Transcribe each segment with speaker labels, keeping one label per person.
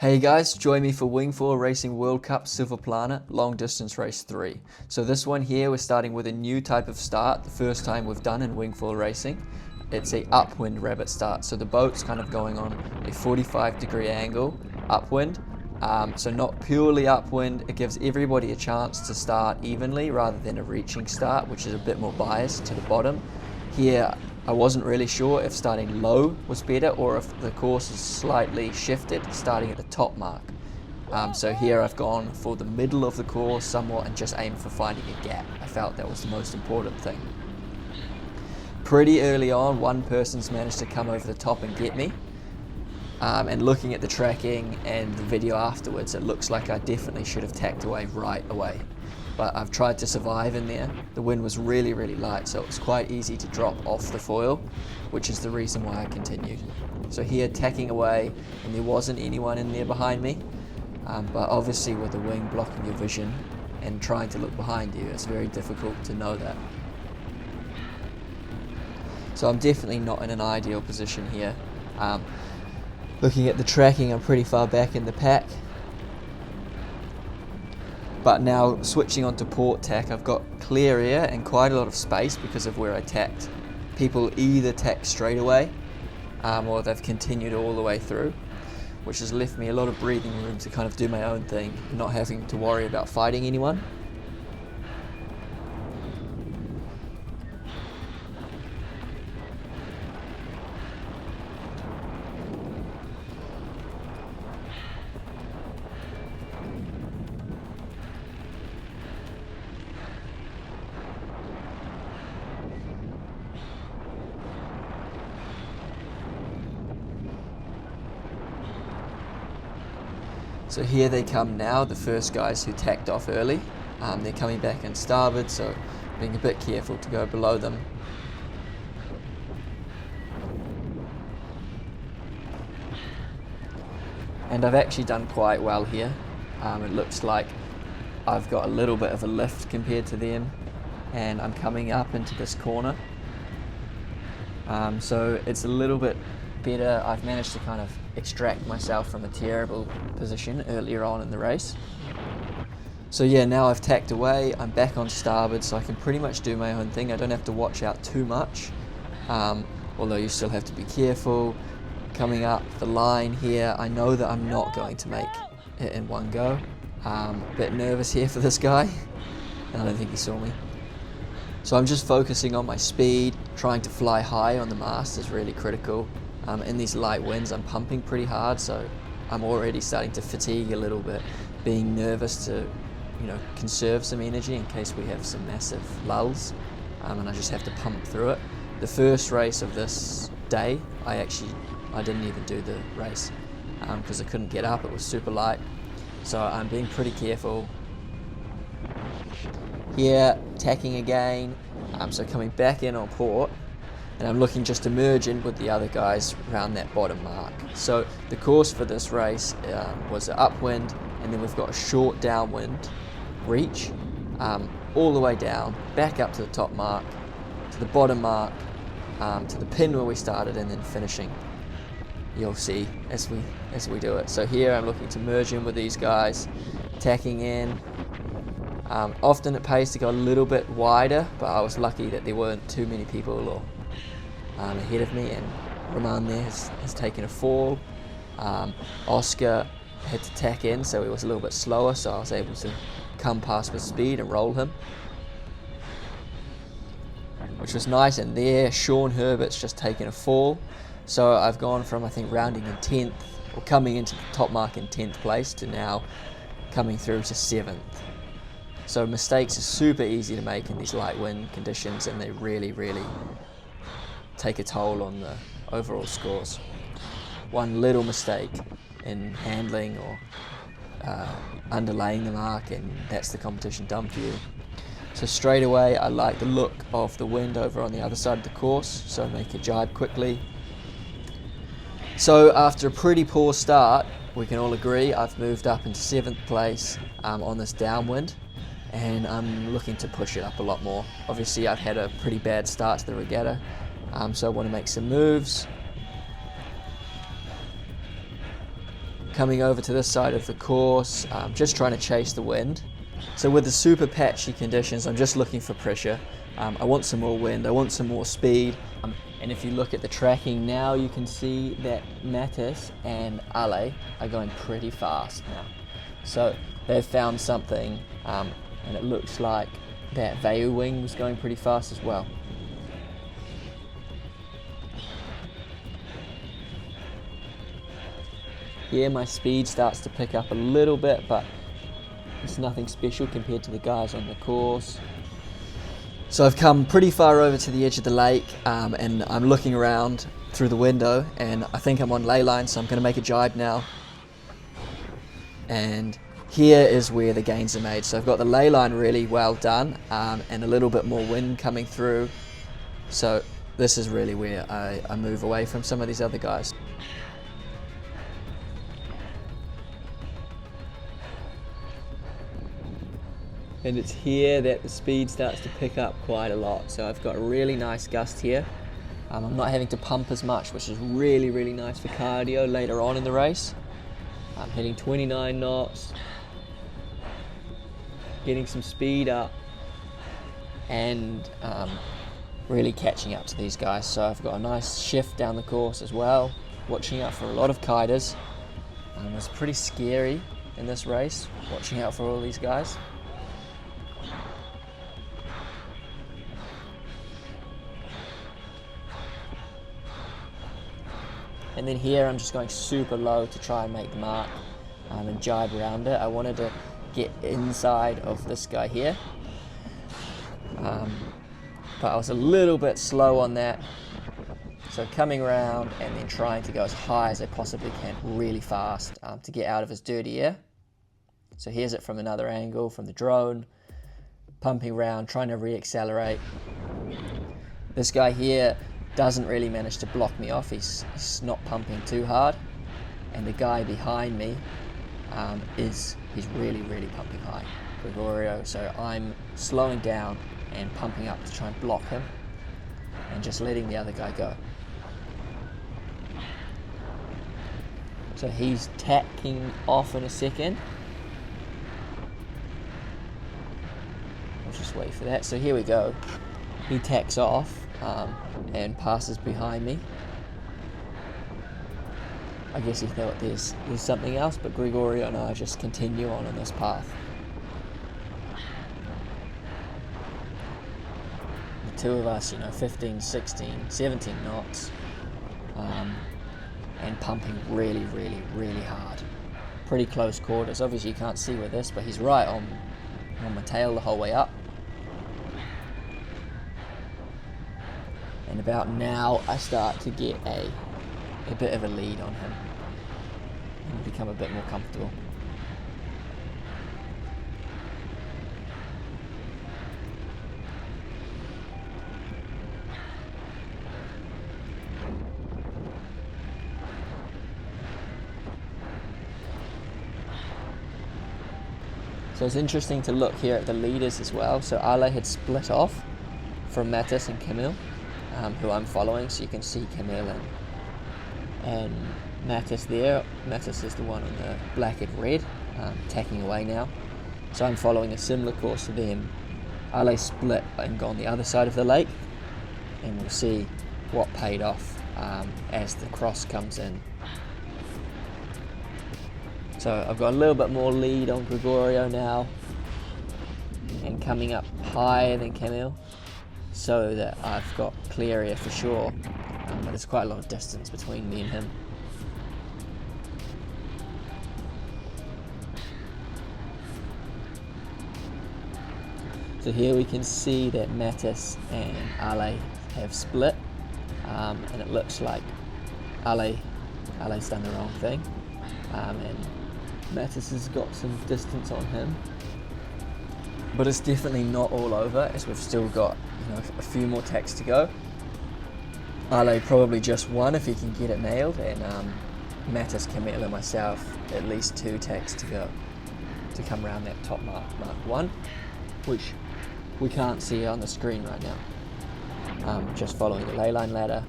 Speaker 1: Hey guys, join me for Wingfoil Racing World Cup Silvaplana Long Distance Race 3. So this one here, we're starting with a new type of start, the first time we've done in Wingfoil Racing. It's a upwind rabbit start, so the boat's kind of going on a 45-degree angle upwind. So not purely upwind, it gives everybody a chance to start evenly rather than a reaching start, which is a bit more biased to the bottom. Here, I wasn't really sure if starting low was better or if the course is slightly shifted, starting at the top mark. So here I've gone for the middle of the course somewhat and just aimed for finding a gap. I felt that was the most important thing. Pretty early on, one person's managed to come over the top and get me. And looking at the tracking and the video afterwards, it looks like I definitely should have tacked away right away. But I've tried to survive in there. The wind was really, really light, so it was quite easy to drop off the foil, which is the reason why I continued. So here, tacking away, and there wasn't anyone in there behind me. But obviously with the wing blocking your vision and trying to look behind you, it's very difficult to know that. So I'm definitely not in an ideal position here. Looking at the tracking, I'm pretty far back in the pack. But now switching onto port tack, I've got clear air and quite a lot of space because of where I tacked. People either tack straight away or they've continued all the way through, which has left me a lot of breathing room to kind of do my own thing, not having to worry about fighting anyone. So here they come now, the first guys who tacked off early. They're coming back in starboard, so being a bit careful to go below them. And I've actually done quite well here. It looks like I've got a little bit of a lift compared to them, and I'm coming up into this corner. So it's a little bit better. I've managed to kind of extract myself from a terrible position earlier on in the race. So yeah, now I've tacked away, I'm back on starboard, so I can pretty much do my own thing. I don't have to watch out too much, although you still have to be careful. Coming up the line here, I know that I'm not going to make it in one go. A bit nervous here for this guy, and I don't think he saw me. So I'm just focusing on my speed, trying to fly high on the mast is really critical. In these light winds, I'm pumping pretty hard, so I'm already starting to fatigue a little bit, being nervous to, conserve some energy in case we have some massive lulls, and I just have to pump through it. The first race of this day, I didn't even do the race because I couldn't get up, it was super light. So I'm being pretty careful. Here, tacking again, so coming back in on port, and I'm looking just to merge in with the other guys around that bottom mark. So the course for this race was an upwind, and then we've got a short downwind reach, all the way down, back up to the top mark, to the bottom mark, to the pin where we started, and then finishing. You'll see as we do it. So here I'm looking to merge in with these guys, tacking in. Often it pays to go a little bit wider, but I was lucky that there weren't too many people ahead of me, and Roman there has taken a fall. Oscar had to tack in, so he was a little bit slower, so I was able to come past with speed and roll him, which was nice. And there, Sean Herbert's just taken a fall, so I've gone from, I think, rounding in 10th, or coming into the top mark in 10th place, to now coming through to 7th. So mistakes are super easy to make in these light wind conditions, and they really, really take a toll on the overall scores. One little mistake in handling or underlaying the mark, and that's the competition done for you. So straight away, I like the look of the wind over on the other side of the course, so I make a jibe quickly. So after a pretty poor start, we can all agree I've moved up into 7th place on this downwind, and I'm looking to push it up a lot more. Obviously I've had a pretty bad start to the regatta, so I want to make some moves. coming over to this side of the course, just trying to chase the wind. So with the super patchy conditions, I'm just looking for pressure. I want some more wind, I want some more speed. And if you look at the tracking now, you can see that Mattis and Ale are going pretty fast now. So they've found something, and it looks like that TurtleWing was going pretty fast as well. Here my speed starts to pick up a little bit, but it's nothing special compared to the guys on the course. So I've come pretty far over to the edge of the lake, and I'm looking around through the window, and I think I'm on ley line, so I'm going to make a jibe now. And here is where the gains are made. So I've got the ley line really well done, and a little bit more wind coming through. So this is really where I move away from some of these other guys. And it's here that the speed starts to pick up quite a lot. So I've got a really nice gust here. I'm not having to pump as much, which is really, really nice for cardio later on in the race. I'm hitting 29 knots, getting some speed up, and really catching up to these guys. So I've got a nice shift down the course as well, watching out for a lot of kiters. It's pretty scary in this race, watching out for all these guys. And then here I'm just going super low to try and make the mark and jibe around it. I wanted to get inside of this guy here, but I was a little bit slow on that. So coming around and then trying to go as high as I possibly can really fast to get out of his dirty air. So here's it from another angle, from the drone, pumping around, trying to re-accelerate. This guy here doesn't really manage to block me off. He's not pumping too hard, and the guy behind me he's really pumping high, Gregorio. So I'm slowing down and pumping up to try and block him, and just letting the other guy go. So he's tacking off in a second. I'll just wait for that. So here we go. He tacks off and passes behind me. I guess he thought there's something else, but Gregorio and I just continue on this path. The two of us, 15, 16, 17 knots, and pumping really hard. Pretty close quarters. Obviously you can't see with this, but he's right on my tail the whole way up. And about now I start to get a bit of a lead on him and become a bit more comfortable. So it's interesting to look here at the leaders as well. So Ale had split off from Mattis and Camille, who I'm following. So you can see Camille and Mattis there. Mattis is the one on the black and red, tacking away now. So I'm following a similar course to them. Ale split and gone the other side of the lake, and we'll see what paid off as the cross comes in. So I've got a little bit more lead on Gregorio now, and coming up higher than Camille, so that I've got clear air for sure, but there's quite a lot of distance between me and him. So here we can see that Mattis and Ale have split, and it looks like Ale's done the wrong thing, and Mattis has got some distance on him, but it's definitely not all over, as we've still got a few more tacks to go. Ale probably just one if he can get it nailed, and Mattis, Camille and myself at least 2 tacks to go to come around that top mark 1, which we can't see on the screen right now. Just following the ley line ladder,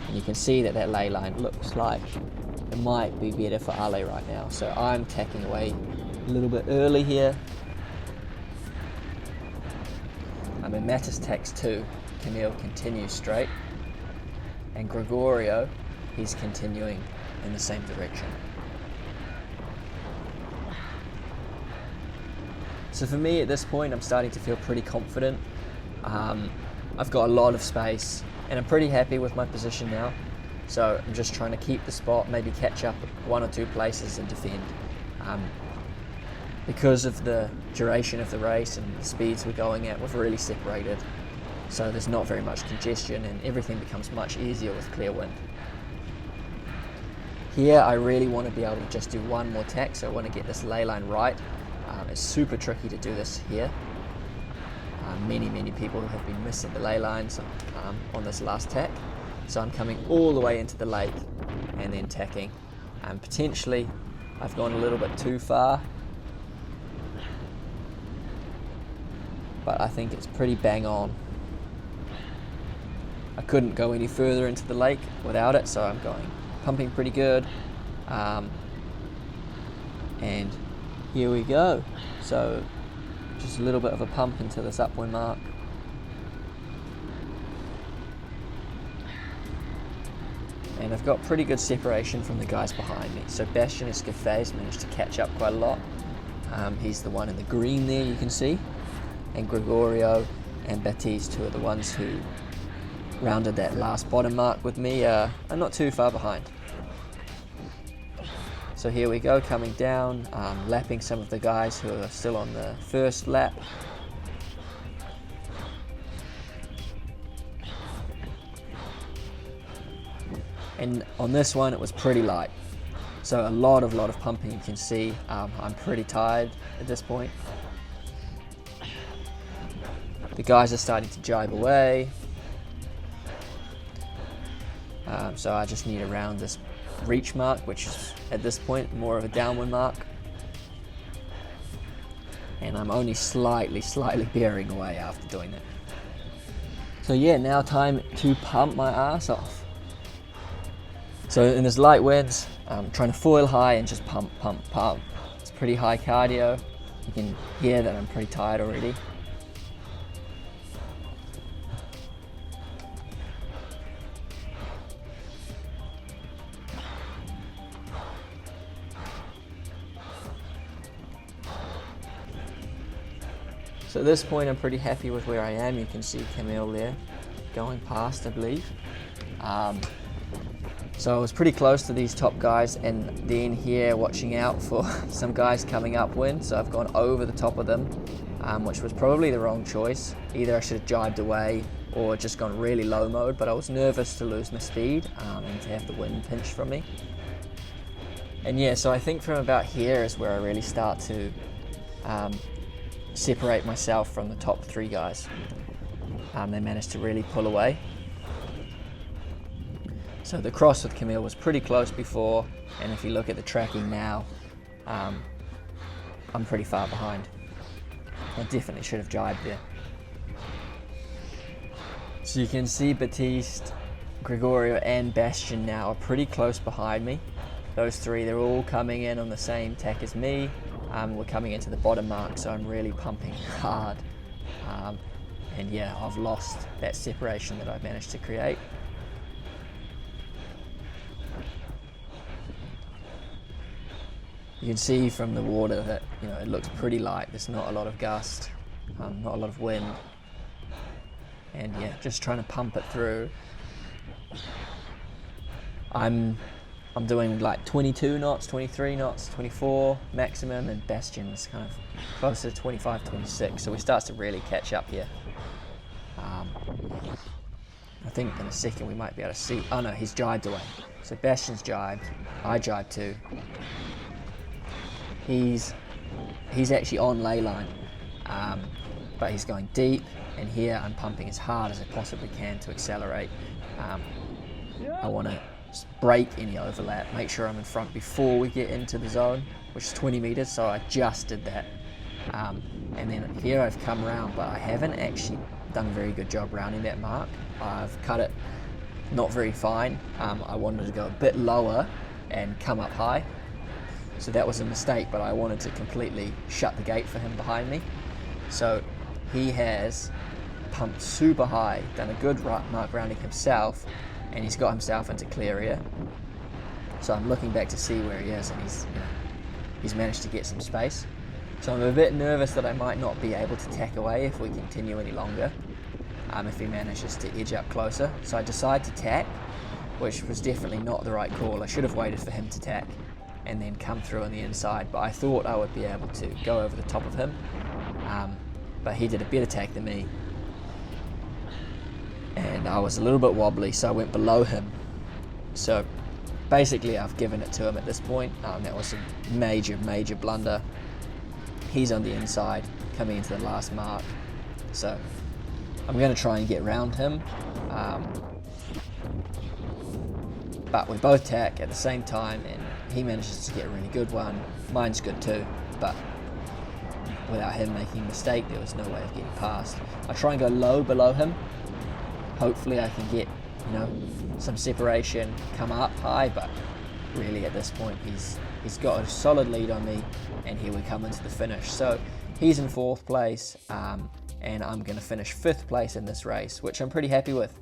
Speaker 1: and you can see that ley line looks like it might be better for Ale right now. So I'm tacking away a little bit early here. I mean, Mattis tacks 2, Camille continues straight, and Gregorio, he's continuing in the same direction. So for me at this point, I'm starting to feel pretty confident. I've got a lot of space and I'm pretty happy with my position now. So I'm just trying to keep the spot, maybe catch up 1 or 2 places and defend. Because of the duration of the race and the speeds we're going at, we've really separated. So there's not very much congestion and everything becomes much easier with clear wind. Here I really want to be able to just do 1 more tack, so I want to get this ley line right. It's super tricky to do this here. Many people have been missing the ley lines on this last tack. So I'm coming all the way into the lake and then tacking. Potentially I've gone a little bit too far, but I think it's pretty bang on. I couldn't go any further into the lake without it, so I'm pumping pretty good. And here we go. So just a little bit of a pump into this upwind mark. And I've got pretty good separation from the guys behind me. So Bastian Escafé's managed to catch up quite a lot. He's the one in the green there, you can see. And Gregorio and Baptiste, who are the ones who rounded that last bottom mark with me, are not too far behind. So here we go, coming down, lapping some of the guys who are still on the first lap. And on this one, it was pretty light. So a lot of pumping, you can see. I'm pretty tired at this point. The guys are starting to jibe away. So I just need to round this reach mark, which is at this point more of a downwind mark. And I'm only slightly bearing away after doing it. So yeah, now time to pump my ass off. So in this light winds, I'm trying to foil high and just pump. It's pretty high cardio. You can hear that I'm pretty tired already. So at this point I'm pretty happy with where I am. You can see Camille there going past, I believe. So I was pretty close to these top guys, and then here watching out for some guys coming upwind. So I've gone over the top of them, which was probably the wrong choice. Either I should have jibed away or just gone really low mode, but I was nervous to lose my speed and to have the wind pinch from me. And yeah, so I think from about here is where I really start to separate myself from the top 3 guys. They managed to really pull away. So the cross with Camille was pretty close before, and if you look at the tracking now, I'm pretty far behind. I definitely should have jibed there. So you can see Baptiste, Gregorio and Bastian now are pretty close behind me. Those 3, they're all coming in on the same tack as me. We're coming into the bottom mark, so I'm really pumping hard. And yeah, I've lost that separation that I've managed to create. You can see from the water that it looks pretty light. There's not a lot of gust, not a lot of wind, and yeah, just trying to pump it through. I'm doing like 22 knots, 23 knots, 24 maximum, and Bastian's kind of closer to 25, 26. So we start to really catch up here. I think in a second we might be able to see. Oh no, he's jibed away. So Bastian's jibed. I jibed too. He's actually on ley line, but he's going deep, and here I'm pumping as hard as I possibly can to accelerate. I want to break any overlap, make sure I'm in front before we get into the zone, which is 20 meters, so I just did that. And then here I've come around, but I haven't actually done a very good job rounding that mark. I've cut it not very fine. I wanted to go a bit lower and come up high. So that was a mistake, but I wanted to completely shut the gate for him behind me. So he has pumped super high, done a good mark rounding himself, and he's got himself into clear air. So I'm looking back to see where he is, and he's managed to get some space. So I'm a bit nervous that I might not be able to tack away if we continue any longer, if he manages to edge up closer. So I decide to tack, which was definitely not the right call. I should have waited for him to tack and then come through on the inside, but I thought I would be able to go over the top of him, but he did a better tack than me, and I was a little bit wobbly, so I went below him. So basically I've given it to him at this point. That was a major blunder. He's on the inside coming into the last mark, so I'm going to try and get round him, but we both tack at the same time, and he manages to get a really good one. Mine's good too, but without him making a mistake, there was no way of getting past. I try and go low below him. Hopefully I can get, some separation, come up high, but really at this point he's got a solid lead on me, and here we come into the finish. So he's in 4th place, and I'm going to finish 5th place in this race, which I'm pretty happy with.